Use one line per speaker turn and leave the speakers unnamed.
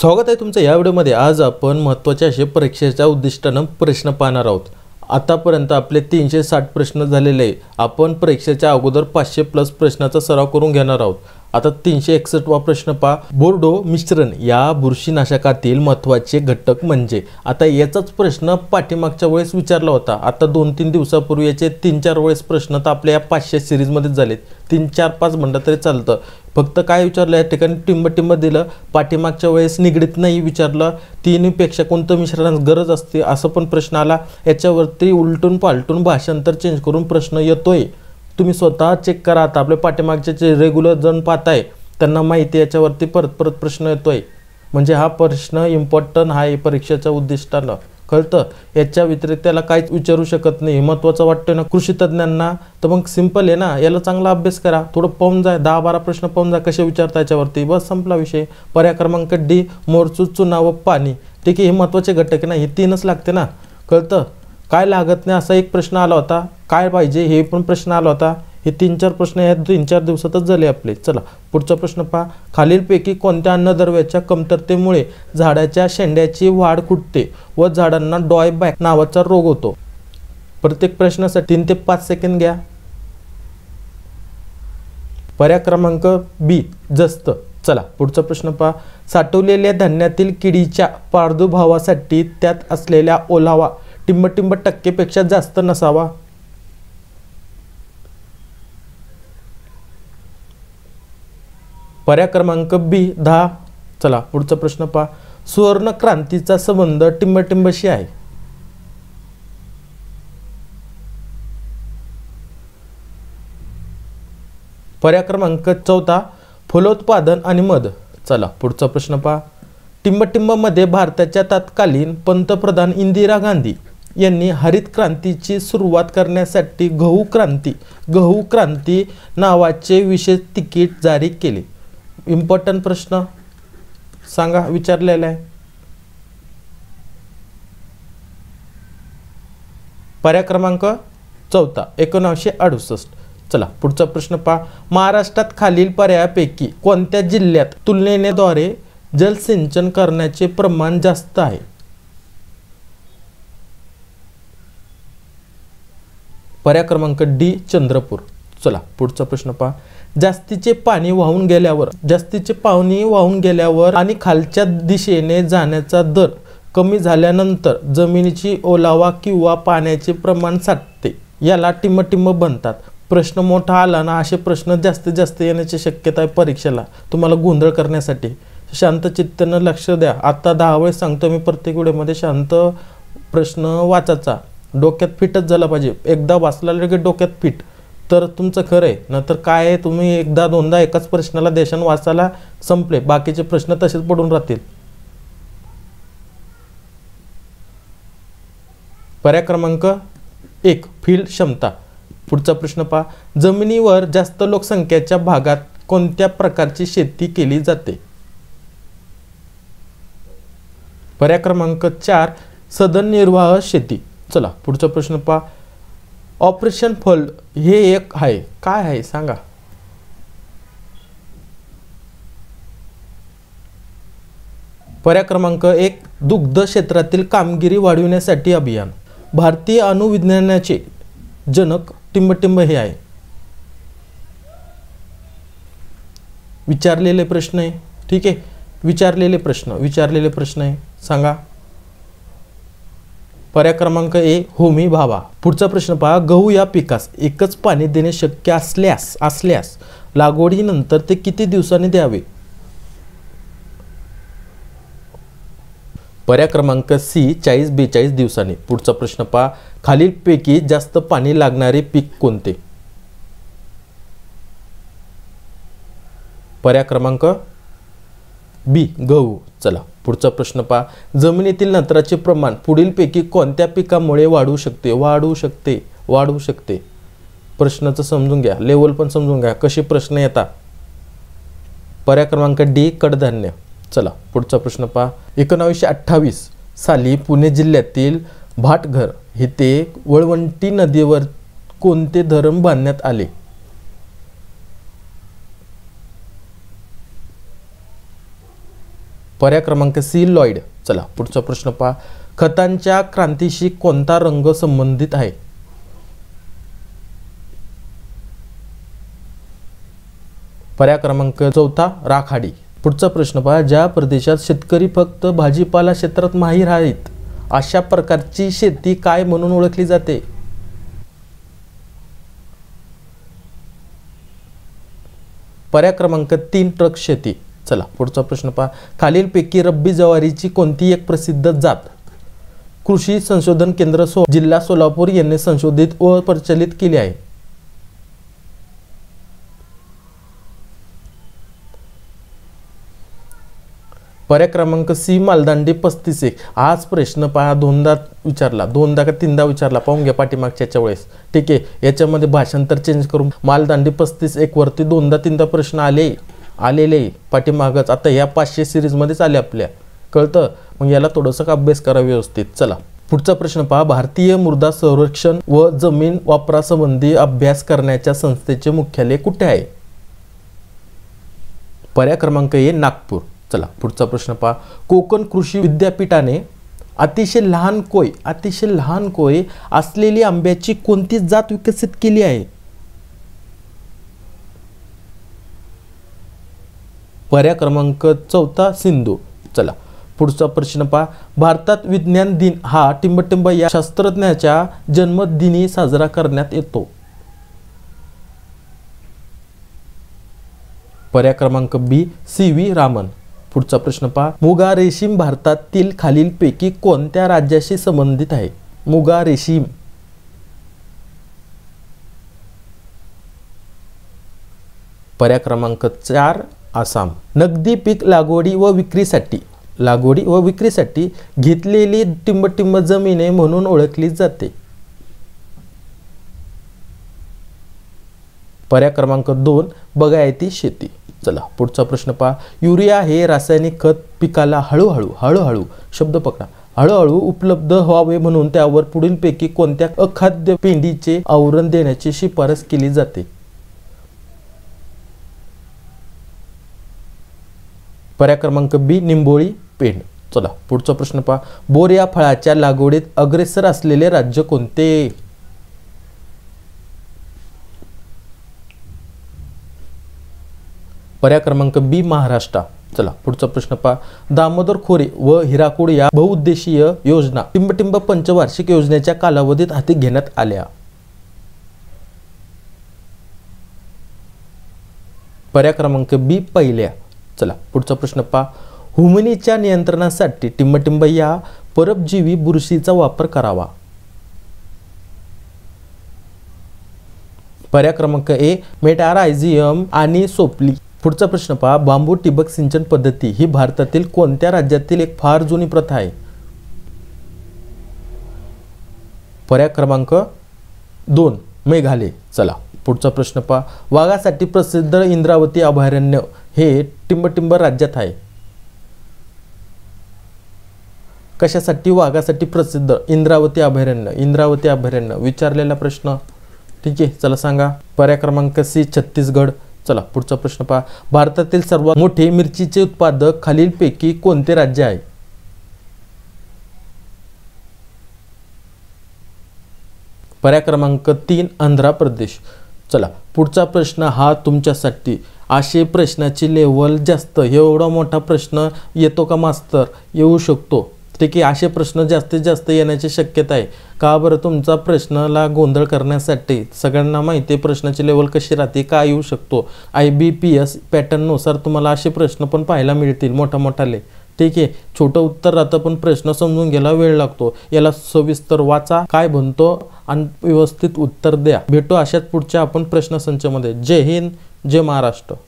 स्वागत आहे तुमचं या व्हिडिओमध्ये। आज आपण महत्त्वाच्या अशा परीक्षेच्या उद्दिष्टानं प्रश्न पाहणार आहोत। आतापर्यंत आपले 360 प्रश्न झालेले आहे। आपण परीक्षेच्या अगोदर 500 प्लस प्रश्नाचा सराव करून घेणार आहोत। आता 361 वा प्रश्न पहा। बोर्डो मिश्रण या बुरशीनाशकातील महत्त्वाचे घटक म्हणजे। आता याचाच प्रश्न पाठीमागच्या वेळेस विचारला होता। आता 2-3 दिवसापूर्वी याचे 3-4 वेळेस प्रश्न तर आपल्या या 500 सीरीज मध्ये झालेत। 3-4-5 म्हणलं तरी चालतं। फक्त काय विचारलं या ठिकाणी टिंब दिलं, पाठीमागच्या वेळेस निगडीत नाही विचारलं, 3 पेक्षा कोणतं मिश्रण गरज असते असं पण प्रश्न आला। याच्यावरती उलटून पालटून भाषांतर चेंज करून प्रश्न येतोय। तुम्ही स्वतः चेक करा। आता आपले पाठीमागचे जे रेग्युलर जण पाहताय त्यांना माहिती याच्यावरती परत प्रश्न येतोय, म्हणजे हा प्रश्न इम्पॉर्टंट आहे परीक्षेच्या उद्दिष्टानं, कळतं। याच्या व्यतिरिक्त त्याला काहीच विचारू शकत नाही। महत्त्वाचं वाटतं ना कृषी तज्ञांना, तर मग सिंपल आहे ना, याला चांगला अभ्यास करा, थोडं पाहून जा, 10-12 प्रश्न पाहून जा कसे विचारता याच्यावरती, बस संपला विषय। पर्याय क्रमांक डी मोरचू, चुना व पाणी, ठीक आहे। हे महत्त्वाचे घटक ना, हे 3च लागते ना, कळतं। काय लागत नाही असा एक प्रश्न आला होता, काय पाहिजे हे पण प्रश्न आला होता। हे 3-4 प्रश्न या 3-4 दिवसातच झाले आपले। चला पुढचा प्रश्न पहा। खालीलपैकी कोणत्या अन्नद्रव्याच्या कमतरतेमुळे झाडाच्या शेंड्याची वाढ खुंटते व झाडांना डॉय बॅक नावाचा रोग होतो? प्रत्येक प्रश्नासाठी 3 ते 5 सेकंद घ्या। पर्याय क्रमांक बी जस्त। चला पुढचा प्रश्न पहा। साठवलेल्या धान्यातील किडीच्या प्रादुर्भावासाठी त्यात असलेला ओलावा टिंब टक्केपेक्षा जास्त नसावा। पर्याय क्रमांक बी 10। चला पुढचा प्रश्न पहा। सुवर्ण क्रांतीचा संबंध टिंबशी आहे? पर्याय क्रमांक 14 फलोत्पादन आणि मध। चला पुढचा प्रश्न पहा। टिंबमध्ये भारताच्या तत्कालीन पंतप्रधान इंदिरा गांधी यांनी हरित क्रांतीची सुरुवात करण्यासाठी गहू क्रांती नावाचे विशेष तिकीट जारी केले। इम्पॉर्टंट प्रश्न सांगा, विचारलेला आहे। पर्याय क्रमांक 14 1968। चला पुढचा प्रश्न पहा। महाराष्ट्रात खालील पर्यायापैकी कोणत्या जिल्ह्यात तुलनेद्वारे जलसिंचन करण्याचे प्रमाण जास्त आहे? पर्याय क्रमांक डी चंद्रपूर। चला पुढचा प्रश्न पहा। जास्तीचे पाणी वाहून गेल्यावर आणि खालच्या दिशेने जाण्याचा दर कमी झाल्यानंतर जमिनीची ओलावा किंवा पाण्याचे प्रमाण साठते, याला टिंब बनतात। प्रश्न मोठा आला ना, असे प्रश्न जास्त येण्याची शक्यता आहे परीक्षेला, तुम्हाला गोंधळ करण्यासाठी। शांत चित्तानं लक्ष द्या। आता 10 वेळेस सांगतो मी प्रत्येक व्हिडिओमध्ये, शांत प्रश्न वाचायचा, डोक्यात फिटच झाला पाहिजे। एकदा वाचला की डोक्यात फिट तर तुमचं खरं आहे, नंतर काय आहे तुम्ही एकदा दोनदा एकाच प्रश्नाला देशान वाचायला संपले, बाकीचे प्रश्न तसेच पडून राहतील। पर्याय क्रमांक 1 फील्ड क्षमता। पुढचा प्रश्न पहा। जमिनीवर जास्त लोकसंख्येच्या भागात कोणत्या प्रकारची शेती केली जाते? पर्याय क्रमांक 4 सदननिर्वाह शेती। चला पुढचा प्रश्न पहा। ऑपरेशन फ्लड हे एक आहे, काय आहे सांगा? पर्याय क्रमांक 1 दुग्ध क्षेत्रातील कामगिरी वाढविण्यासाठी अभियान। भारतीय अणुविज्ञानाचे जनक टिंब हे आहे। विचारलेले प्रश्न आहे, ठीक आहे, विचारलेले प्रश्न आहे, सांगा। पर्याय क्रमांक ए होमी भाभा। पुढचा प्रश्न पहा। गहू या पिकास एकच पाणी देणे शक्य असल्यास लागवडीनंतर ते किती दिवसांनी द्यावे? पर्याय क्रमांक सी 40-42 दिवसांनी। पुढचा प्रश्न पहा। खालीलपैकी जास्त पाणी लागणारे पीक कोणते? पर्याय क्रमांक बी गहू। चला पुढचा प्रश्न पहा। जमिनीतील नत्राचे प्रमाण पुढीलपैकी कोणत्या पिकामुळे वाढू शकते? प्रश्नाचं समजून घ्या, लेवल पण समजून घ्या, कसे प्रश्न येतात। पर्याय क्रमांक डी कडधान्य। चला पुढचा प्रश्न पहा। 1928 साली पुणे जिल्ह्यातील भाटघर येथे वळवंटी नदीवर कोणते धरण बांधण्यात आले? पर्याय क्रमांक सी लॉइड. चला पुढचा प्रश्न पहा. खतांच्या क्रांतीशी कोणता रंग संबंधित आहे? पर्याय क्रमांक चौथा राखाडी. पुढचा प्रश्न पहा. ज्या प्रदेशात शेतकरी फक्त भाजीपाला क्षेत्रात माहीर आहेत अशा प्रकारची शेती काय म्हणून ओळखली जाते? पर्याय क्रमांक 3 ट्रक शेती. चला पुढचा प्रश्न पहा. खालीलपैकी रब्बी ज्वारीची कोणती एक प्रसिद्ध जात कृषी संशोधन केंद्र जिल्हा सोलापूर यांनी संशोधित व प्रचलित केली आहे? पर्याय क्रमांक सी मालदांडी 35-1. हाच प्रश्न पहा दोनदा का तीनदा विचारला. पाहून घ्या पाठीमागच्या वेळेस. ठीक आहे, याच्यामध्ये भाषांतर चेंज करून मालदांडी 35-1 वरती दोनदा तीनदा प्रश्न आलेले पाठीमागच. आता ह्या 500 सिरीजमध्येच आले आपल्या, कळतं? मग याला थोडंसं अभ्यास करा व्यवस्थित. चला पुढचा प्रश्न पहा. भारतीय मृदा संरक्षण व जमीन वापरासंबंधी अभ्यास करण्याच्या संस्थेचे मुख्यालय कुठे आहे? पर्याय क्रमांक ए नागपूर. चला पुढचा प्रश्न पहा. कोकण कृषी विद्यापीठाने अतिशय लहान कोय असलेली आंब्याची कोणती जात विकसित केली आहे? पर्याय क्रमांक चौथा सिंधू. चला पुढचा प्रश्न पहा. भारतात विज्ञान दिन हा टिंबटिंब या शास्त्रज्ञाच्या जन्मदिनी साजरा करण्यात येतो? पर्याय क्रमांक बी CV रामन. पुढचा प्रश्न पहा. मुगा रेशीम भारतातील खालीलपैकी कोणत्या राज्याशी संबंधित आहे? मुगा रेशीम. पर्याय क्रमांक 4 आसाम. नगदी पीक लागवडी व विक्रीसाठी घेतलेली टिंबटिंब जमिने म्हणून ओळखली जाते? पर्याय क्रमांक 2 बागायती शेती. चला पुढचा प्रश्न पहा. युरिया हे रासायनिक खत पिकाला हळूहळू शब्द पकडा, हळूहळू उपलब्ध व्हावे म्हणून त्यावर पुढीलपैकी कोणत्या अखाद्य पेंडीचे आवरण देण्याची शिफारस केली जाते? पर्याय क्रमांक बी निंबोळी पेंड. चला पुढचा प्रश्न पहा. बोर या फळाच्या लागवडीत अग्रेसर असलेले राज्य कोणते? पर्याय क्रमांक बी महाराष्ट्र. चला पुढचा प्रश्न पहा. दामोदर खोरे व हिराकुड या बहुउद्देशीय योजना टिंबटिंब पंचवार्षिक योजनेच्या कालावधीत हाती घेण्यात आल्या? पर्याय क्रमांक बी पहिल्या. चला पुढचा प्रश्न पहा. हुमिनीच्या नियंत्रणासाठी टिंबटिंब या परजीवी बुरशीचा वापर करावा? पर्याय क्रमांक ए मेटारायझियम आणि सोपली. पुढचा प्रश्न पहा. बांबू ठिबक सिंचन पद्धती ही भारतातील कोणत्या राज्यातील एक फार जुनी प्रथा आहे? पर्याय क्रमांक 2 मेघालय. चला पुढचा प्रश्न पहा. वाघासाठी प्रसिद्ध इंद्रावती अभयारण्य हे टिंबटिंब राज्यात आहे? कशासाठी वाघासाठी प्रसिद्ध? इंद्रावती अभयारण्य विचारलेला प्रश्न. ठीक आहे, चला सांगा. पर्याय क्रमांक सी छत्तीसगड. चला पुढचा प्रश्न पहा. भारतातील सर्वात मोठे मिरचीचे उत्पादक खालीलपैकी कोणते राज्य आहे? पर्याय क्रमांक 3 आंध्र प्रदेश. चला पुढचा प्रश्न हा तुमच्यासाठी. असे प्रश्नाची लेवल जास्त, एवढा मोठा प्रश्न येतो का मास्तर? येऊ शकतो. ठीक आहे, असे प्रश्न जास्तीत जास्त येण्याची शक्यता आहे. का बरं? तुमचा प्रश्नाला गोंधळ करण्यासाठी. सगळ्यांना माहिती आहे प्रश्नाची लेवल कशी राहते, काय येऊ शकतो. IBPS पॅटर्ननुसार तुम्हाला असे प्रश्न पण पाहायला मिळतील मोठाले. ठीक आहे, छोटं उत्तर राहतं पण प्रश्न समजून घ्यायला वेळ लागतो. याला सविस्तर वाचा, काय बनतो आणि व्यवस्थित उत्तर द्या. भेटू अशाच पुढच्या आपण प्रश्नसंचामध्ये. जय हिंद, जय महाराष्ट्र.